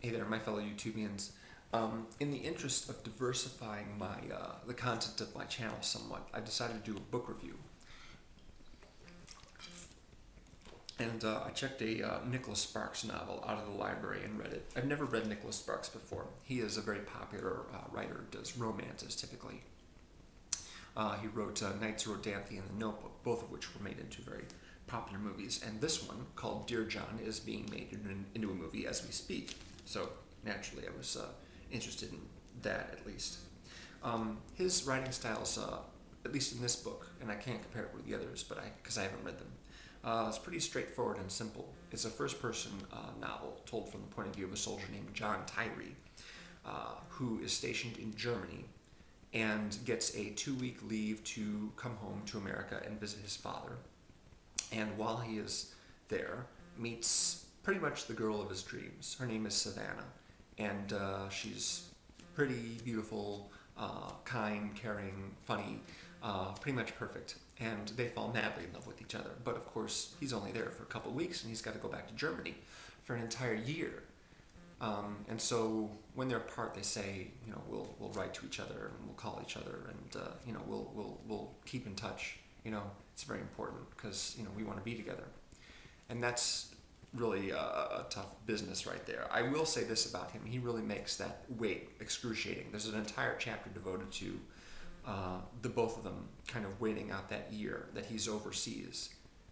Hey there, my fellow YouTubians. In the interest of diversifying the content of my channel somewhat, I decided to do a book review. And I checked a Nicholas Sparks novel out of the library and read it. I've never read Nicholas Sparks before. He is a very popular writer, does romances typically. He wrote Knights of Rodanthe and The Notebook, both of which were made into very popular movies. And this one, called Dear John, is being made into a movie as we speak. So naturally, I was interested in that at least. His writing style's, at least in this book, and I can't compare it with the others, because I haven't read them. It's pretty straightforward and simple. It's a first-person novel told from the point of view of a soldier named John Tyree, who is stationed in Germany and gets a 2-week leave to come home to America and visit his father. And while he is there, meets pretty much the girl of his dreams. Her name is Savannah, and she's pretty, beautiful, kind, caring, funny, pretty much perfect. And they fall madly in love with each other. But of course, he's only there for a couple of weeks, and he's got to go back to Germany for an entire year. And so when they're apart, they say, we'll write to each other and we'll call each other, and we'll keep in touch. It's very important because we want to be together, and that's really a tough business right there. I will say this about him: he really makes that wait excruciating. There's an entire chapter devoted to the both of them kind of waiting out that year that he's overseas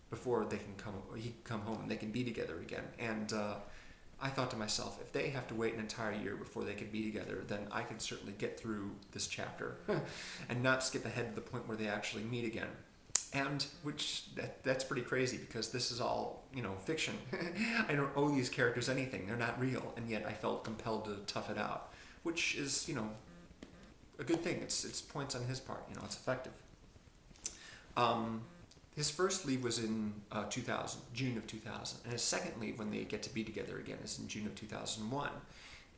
before he can come home and they can be together again. And I thought to myself, if they have to wait an entire year before they can be together, then I can certainly get through this chapter and not skip ahead to the point where they actually meet again. And that's pretty crazy, because this is all fiction. I don't owe these characters anything; they're not real, and yet I felt compelled to tough it out, which is a good thing. It's points on his part. It's effective. His first leave was in 2000, June of 2000, and his second leave, when they get to be together again, is in June of 2001.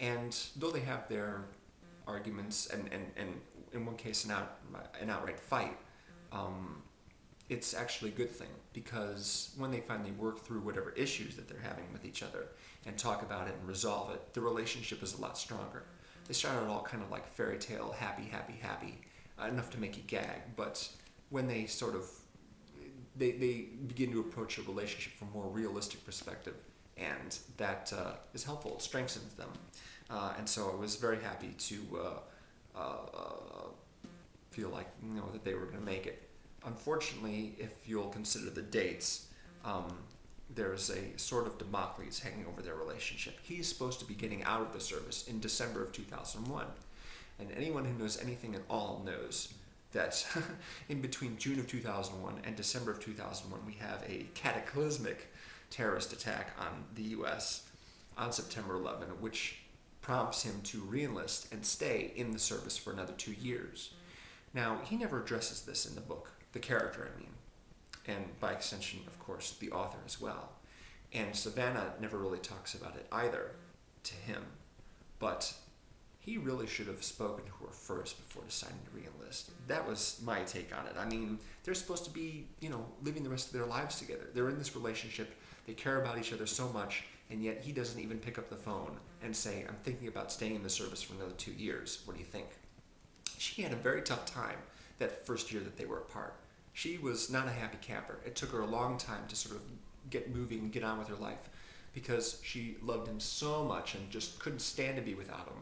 And though they have their arguments and in one case an outright fight, it's actually a good thing, because when they finally work through whatever issues that they're having with each other and talk about it and resolve it, the relationship is a lot stronger. They started all kind of like fairy tale, happy, happy, happy, enough to make you gag, but when they sort of they begin to approach a relationship from a more realistic perspective, and that is helpful. It strengthens them, and so I was very happy to feel like that they were going to make it. Unfortunately, if you'll consider the dates, there's a sort of Damocles hanging over their relationship. He's supposed to be getting out of the service in December of 2001, and anyone who knows anything at all knows that in between June of 2001 and December of 2001, we have a cataclysmic terrorist attack on the U.S. on September 11, which prompts him to re-enlist and stay in the service for another 2 years. Now, he never addresses this in the book, the character, I mean, and by extension, of course, the author as well. And Savannah never really talks about it either to him, but he really should have spoken to her first before deciding to re-enlist. That was my take on it. I mean, they're supposed to be, living the rest of their lives together. They're in this relationship. They care about each other so much, and yet he doesn't even pick up the phone and say, I'm thinking about staying in the service for another 2 years. What do you think? She had a very tough time that first year that they were apart. She was not a happy camper. It took her a long time to sort of get moving and get on with her life, because she loved him so much and just couldn't stand to be without him.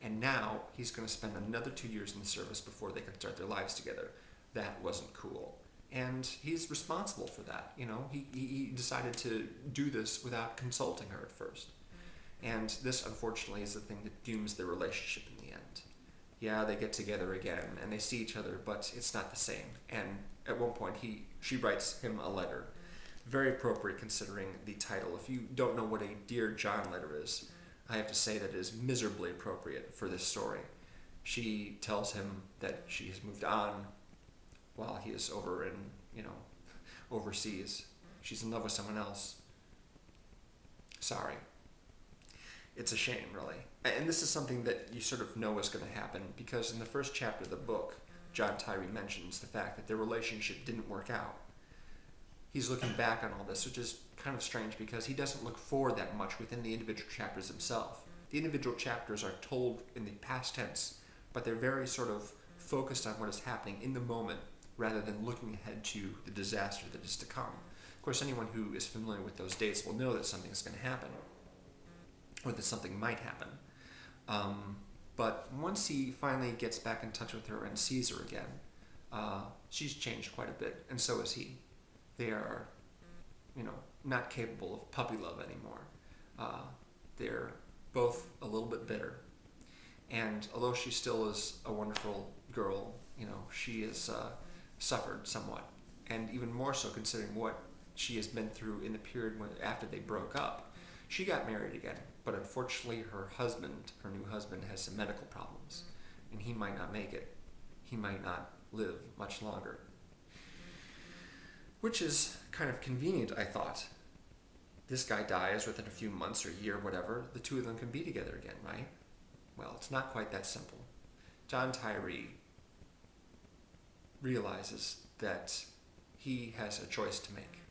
And now he's going to spend another 2 years in the service before they can start their lives together. That wasn't cool. And he's responsible for that. He decided to do this without consulting her at first. And this, unfortunately, is the thing that dooms their relationship in the end. Yeah, they get together again and they see each other, but it's not the same. And at one point, she writes him a letter. Very appropriate considering the title. If you don't know what a Dear John letter is, I have to say that it is miserably appropriate for this story. She tells him that she has moved on while he is over in, overseas. She's in love with someone else. Sorry. It's a shame, really. And this is something that you sort of know is going to happen, because in the first chapter of the book, John Tyree mentions the fact that their relationship didn't work out. He's looking back on all this, which is kind of strange because he doesn't look forward that much within the individual chapters himself. The individual chapters are told in the past tense, but they're very sort of focused on what is happening in the moment rather than looking ahead to the disaster that is to come. Of course, anyone who is familiar with those dates will know that something's going to happen, or that something might happen. But once he finally gets back in touch with her and sees her again, she's changed quite a bit, and so is he. They are, not capable of puppy love anymore. They're both a little bit bitter. And although she still is a wonderful girl, she has suffered somewhat. And even more so considering what she has been through in the period after they broke up. She got married again, but unfortunately her new husband, has some medical problems, and he might not make it. He might not live much longer. Which is kind of convenient, I thought. This guy dies within a few months or a year, whatever. The two of them can be together again, right? Well, it's not quite that simple. John Tyree realizes that he has a choice to make.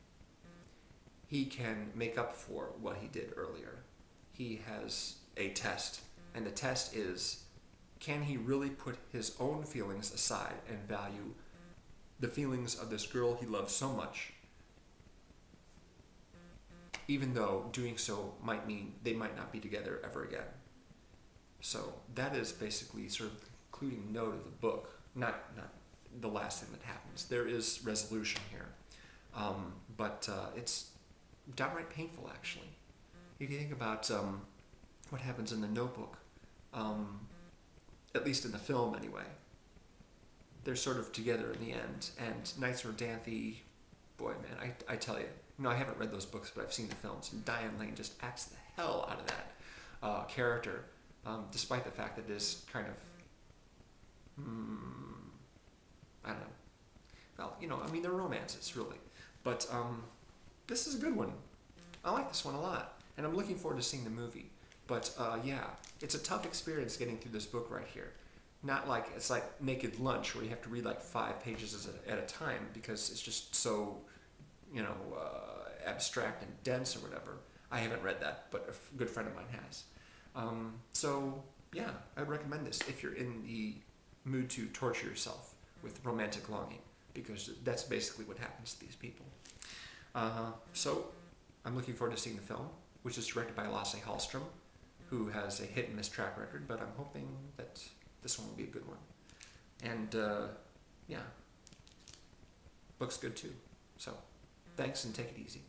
He can make up for what he did earlier. He has a test, and the test is, can he really put his own feelings aside and value the feelings of this girl he loves so much, even though doing so might mean they might not be together ever again. So that is basically sort of the concluding note of the book, not the last thing that happens. There is resolution here, but it's downright painful, actually. If you think about what happens in The Notebook, at least in the film anyway, they're sort of together in the end, and Knights of Rodanthe, boy, man, I tell you, I haven't read those books, but I've seen the films, and Diane Lane just acts the hell out of that character, despite the fact that it is kind of, I don't know. Well, they're romances, really. But this is a good one. I like this one a lot, and I'm looking forward to seeing the movie. But yeah, it's a tough experience getting through this book right here. Not like, it's like Naked Lunch, where you have to read like 5 pages at a time, because it's just so, abstract and dense or whatever. I haven't read that, but a good friend of mine has. So yeah, I would recommend this if you're in the mood to torture yourself with romantic longing, because that's basically what happens to these people. So I'm looking forward to seeing the film, which is directed by Lasse Hallström, who has a hit and miss track record, but I'm hoping that this one will be a good one. And yeah, book's good too. So thanks, and take it easy.